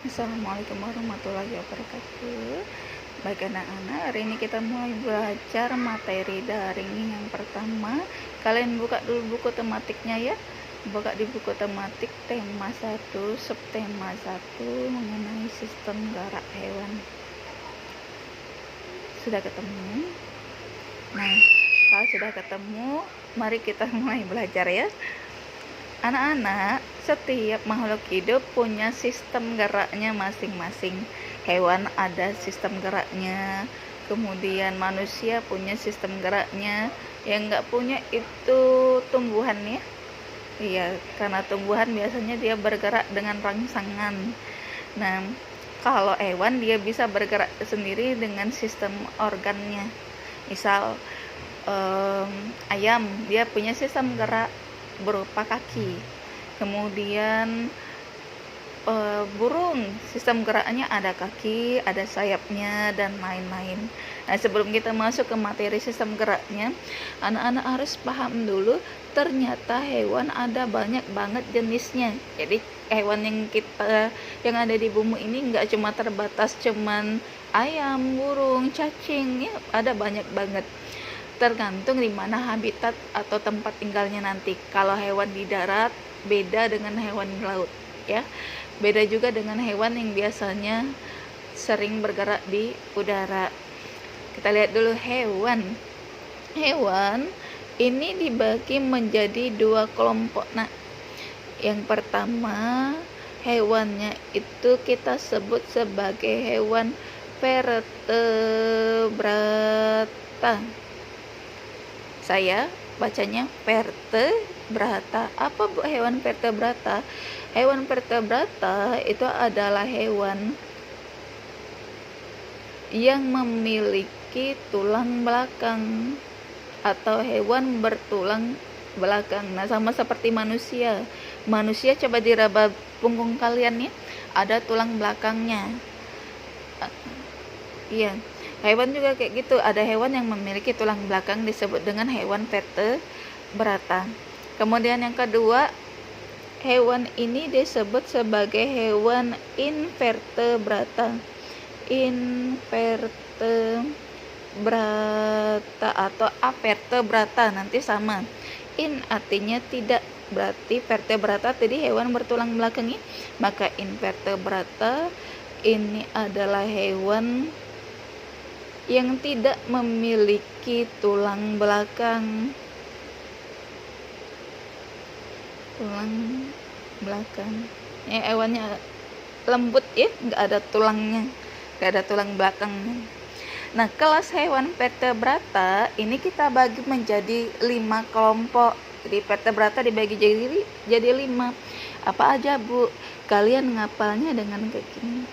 Assalamualaikum warahmatullahi wabarakatuh. Baik anak-anak, hari ini kita mulai belajar materi daring yang pertama. Kalian buka dulu buku tematiknya ya. Buka di buku tematik tema 1, subtema 1 mengenai sistem gerak hewan. Sudah ketemu? Nah, kalau sudah ketemu, mari kita mulai belajar ya. Anak-anak, setiap makhluk hidup punya sistem geraknya masing-masing. Hewan ada sistem geraknya, kemudian manusia punya sistem geraknya. Yang nggak punya itu tumbuhan ya. Iya, karena tumbuhan biasanya dia bergerak dengan rangsangan. Nah, kalau hewan dia bisa bergerak sendiri dengan sistem organnya. Misal ayam, dia punya sistem gerak berupa kaki. Kemudian burung, sistem geraknya ada kaki, ada sayapnya, dan lain-lain. Nah, sebelum kita masuk ke materi sistem geraknya, anak-anak harus paham dulu ternyata hewan ada banyak banget jenisnya. Jadi hewan yang ada di bumi ini nggak cuma terbatas cuman ayam, burung, cacing ya, ada banyak banget. Tergantung di mana habitat atau tempat tinggalnya nanti. Kalau hewan di darat beda dengan hewan di laut ya. Beda juga dengan hewan yang biasanya sering bergerak di udara. Kita lihat dulu hewan. Hewan ini dibagi menjadi 2 kelompok. Nah, yang pertama hewannya itu kita sebut sebagai hewan vertebrata. Saya bacanya vertebrata. Apa bu hewan vertebrata? Hewan vertebrata itu adalah hewan yang memiliki tulang belakang atau hewan bertulang belakang. Nah, sama seperti manusia. Manusia coba diraba punggung kalian ya, ada tulang belakangnya. Iya. Hewan juga kayak gitu, ada hewan yang memiliki tulang belakang disebut dengan hewan vertebrata. Kemudian yang kedua, hewan ini disebut sebagai hewan invertebrata. Invertebrata atau avertebrata nanti sama. In artinya tidak, berarti vertebrata tadi hewan bertulang belakang ya. Maka invertebrata ini adalah hewan yang tidak memiliki tulang belakang. Ya, hewannya lembut ya, nggak ada tulangnya, nggak ada tulang belakangnya. Nah, kelas hewan vertebrata ini kita bagi menjadi 5 kelompok. Jadi vertebrata dibagi jadi 5. Apa aja bu? Kalian ngapalnya dengan kayak gini.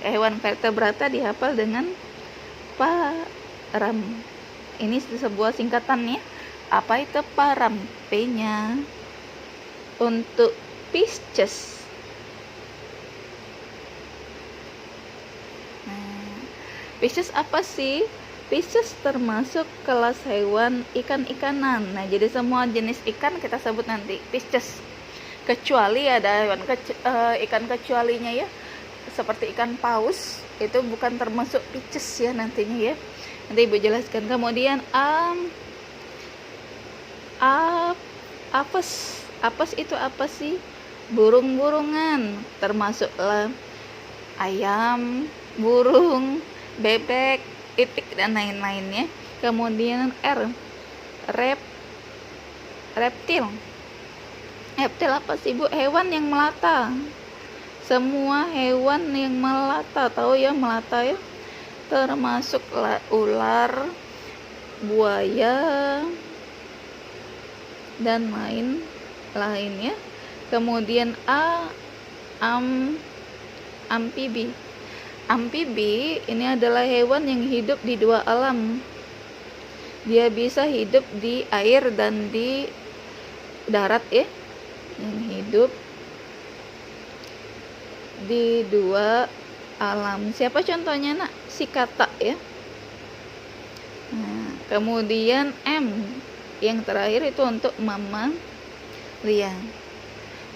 Hewan vertebrata dihafal dengan param. Ini sebuah singkatan ya. Apa itu param? P-nya untuk Pisces. Nah, Pisces apa sih? Pisces termasuk kelas hewan ikan-ikanan. Nah, jadi semua jenis ikan kita sebut nanti Pisces. Kecuali ada hewan ikan kecualinya ya, seperti ikan paus, itu bukan termasuk Pisces ya nantinya ya. Nanti ibu jelaskan. Kemudian apes itu apa sih? Burung-burungan, termasuklah ayam, burung, bebek, itik dan lain-lainnya. Kemudian reptil. Reptil apa sih bu? Hewan yang melata. Semua hewan yang melata, tahu ya melata ya? Termasuk ular, buaya, dan lain-lainnya. Kemudian amfibi. Amfibi ini adalah hewan yang hidup di 2 alam. Dia bisa hidup di air dan di darat ya. Yang hidup di 2 alam. Siapa contohnya nak? Si katak ya. Nah, kemudian Yang terakhir itu untuk mamalia.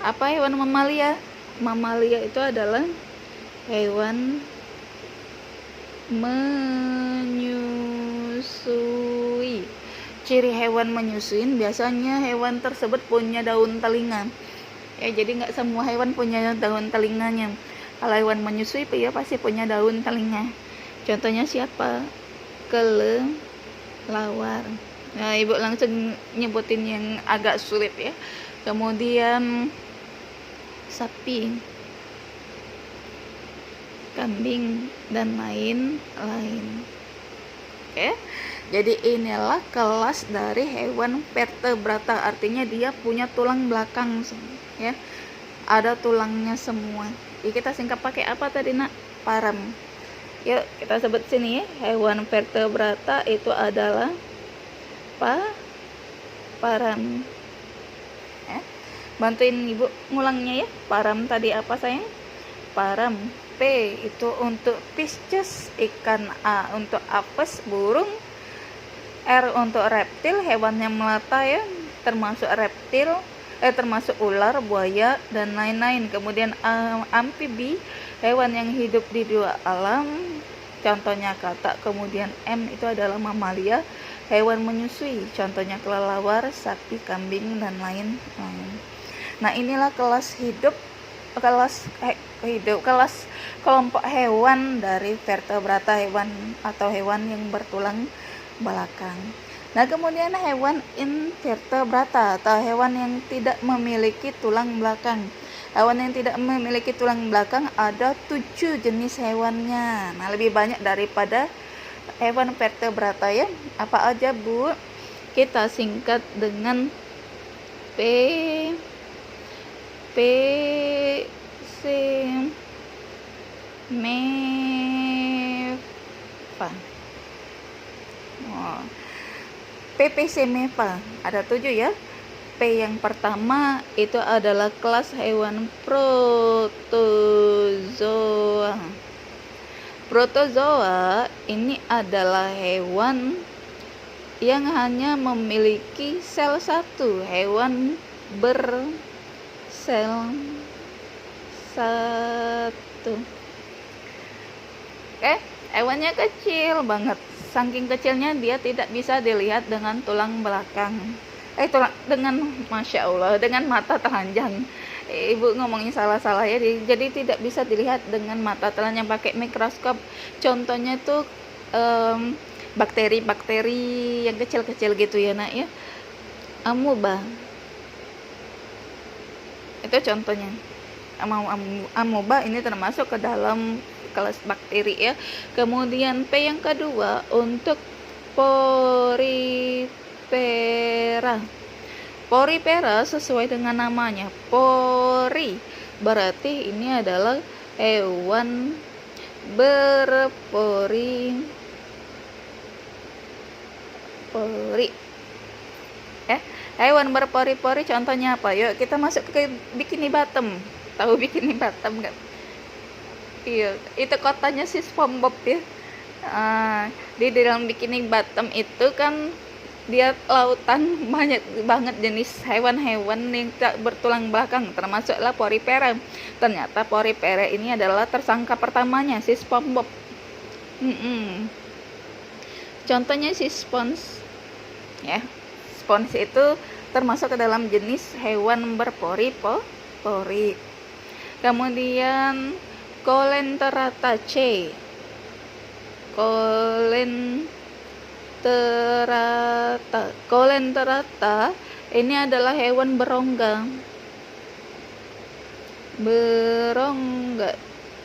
Apa hewan mamalia? Mamalia itu adalah hewan menyusui. Ciri hewan menyusui biasanya hewan tersebut punya daun telinga. Ya, jadi nggak semua hewan punya daun telinganya. Kalau hewan menyusui ya pasti punya daun telinga. Contohnya siapa? Kelelawar. Nah, ibu langsung nyebutin yang agak sulit ya. Kemudian sapi, kambing, dan lain-lain. Oke, jadi inilah kelas dari hewan vertebrata, artinya dia punya tulang belakang ya, ada tulangnya semua. Jadi kita singkat pakai apa tadi nak? Param. Yuk kita sebut sini ya, hewan vertebrata itu adalah param. Ya. Bantuin ibu ngulangnya ya. Param tadi apa sayang? Param. P itu untuk pisces, ikan. A untuk apes, burung. R untuk reptil, hewan yang melata ya, termasuk reptil, termasuk ular, buaya, dan lain-lain. Kemudian amfibi, hewan yang hidup di dua alam, contohnya katak. Kemudian M itu adalah mamalia, hewan menyusui, contohnya kelelawar, sapi, kambing, dan lain-lain. Nah, inilah kelas kelompok hewan dari vertebrata, hewan atau hewan yang bertulang belakang. Nah, kemudian hewan invertebrata atau hewan yang tidak memiliki tulang belakang. Hewan yang tidak memiliki tulang belakang ada 7 jenis hewannya. Nah, lebih banyak daripada hewan vertebrata ya. Apa aja Bu? Kita singkat dengan Mepha. PPC Mepha ada 7 ya. P yang pertama itu adalah kelas hewan protozoa. Protozoa ini adalah hewan yang hanya memiliki sel satu, hewan bersel satu. Hewannya kecil banget. Saking kecilnya dia tidak bisa dilihat dengan tulang belakang. Masya Allah, dengan mata telanjang. Ibu ngomongnya salah-salah ya. Jadi tidak bisa dilihat dengan mata telanjang pakai mikroskop. Contohnya tuh bakteri-bakteri yang kecil-kecil gitu ya nak ya. Amoeba. Itu contohnya. Amoeba ini termasuk ke dalam kelas bakteri ya. Kemudian P yang kedua untuk porifera. Porifera sesuai dengan namanya, pori, berarti ini adalah hewan berpori. Hewan berpori-pori contohnya apa? Yuk kita masuk ke bikini bottom. Tahu bikini bottom nggak? Iya, itu kotanya si SpongeBob ya. Di dalam bikini bottom itu kan dia lautan, banyak banget jenis hewan-hewan yang tak bertulang belakang, termasuklah porifera. Ternyata porifera ini adalah tersangka pertamanya si SpongeBob. Contohnya si Sponge ya. Sponge itu termasuk ke dalam jenis hewan berpori-pori. Kemudian Coelenterata C. Coelenterata ini adalah hewan berongga.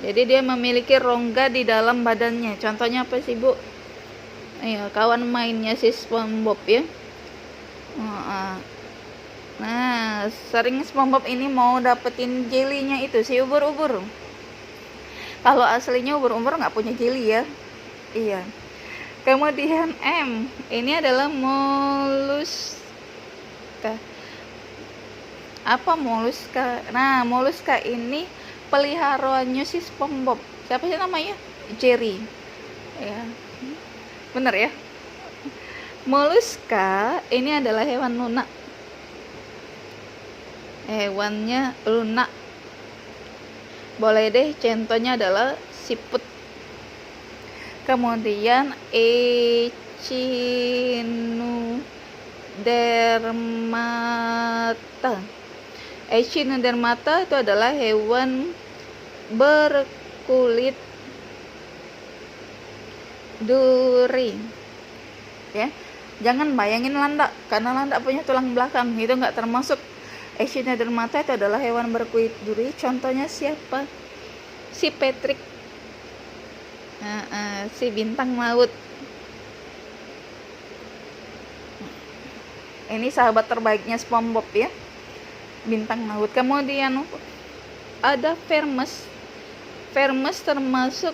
Jadi dia memiliki rongga di dalam badannya. Contohnya apa sih Bu? Kawan mainnya si SpongeBob ya. Nah, sering SpongeBob ini mau dapetin jelinya itu si ubur-ubur. Kalau aslinya ubur-ubur nggak punya jeli ya. Iya. Kemudian M, ini adalah moluska. Apa moluska? Nah, moluska ini peliharaannya si SpongeBob. Siapa sih namanya? Jerry. Ya. Bener ya? Moluska ini adalah hewan lunak. Hewannya lunak. Boleh deh, contohnya adalah siput. Kemudian Echinodermata. Echinodermata itu adalah hewan berkulit duri. Ya, jangan bayangin landak, karena landak punya tulang belakang, itu nggak termasuk. Echinodermata itu adalah hewan berkulit duri. Contohnya siapa? Si Patrick, si bintang laut. Ini sahabat terbaiknya SpongeBob ya, bintang laut. Kemudian ada Vermes. Vermes termasuk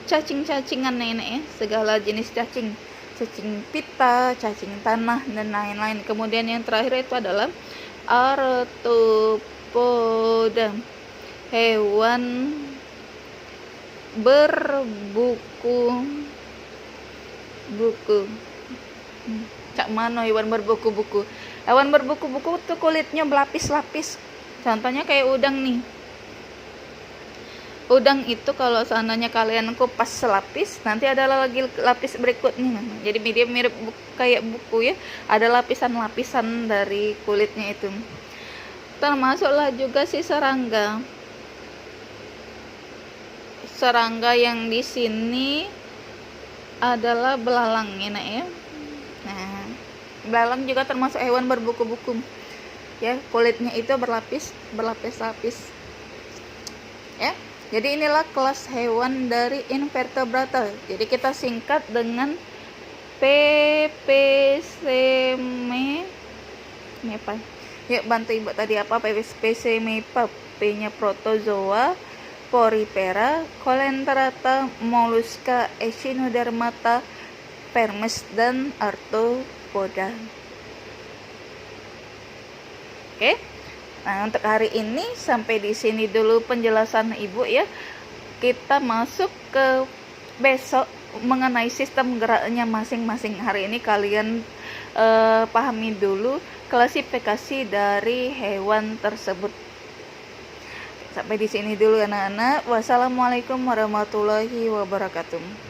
cacing-cacingan nenek ya, segala jenis cacing. Cacing pita, cacing tanah, dan lain-lain. Kemudian yang terakhir itu adalah Arthropoda, hewan berbuku-buku. Cak mano hewan berbuku-buku? Hewan berbuku-buku tuh kulitnya berlapis-lapis. Contohnya kayak udang nih. Udang itu kalau seandainya kalian kupas selapis, nanti ada lagi lapis berikutnya. Jadi dia mirip kayak buku ya. Ada lapisan-lapisan dari kulitnya itu. Termasuklah juga si serangga. Serangga yang di sini adalah belalang ya. Nah, belalang juga termasuk hewan berbuku-buku. Ya, kulitnya itu berlapis-lapis. Ya. Jadi inilah kelas hewan dari invertebrata. Jadi kita singkat dengan PPC-MEPA. Yuk bantu ibu tadi apa? PPC-MEPA. P-nya protozoa, porifera, coelenterata, mollusca, echinodermata, Vermes, dan Arthropoda. Oke. Nah, untuk hari ini sampai di sini dulu penjelasan Ibu ya. Kita masuk ke besok mengenai sistem geraknya masing-masing. Hari ini kalian pahami dulu klasifikasi dari hewan tersebut. Sampai di sini dulu anak-anak. Wassalamualaikum warahmatullahi wabarakatuh.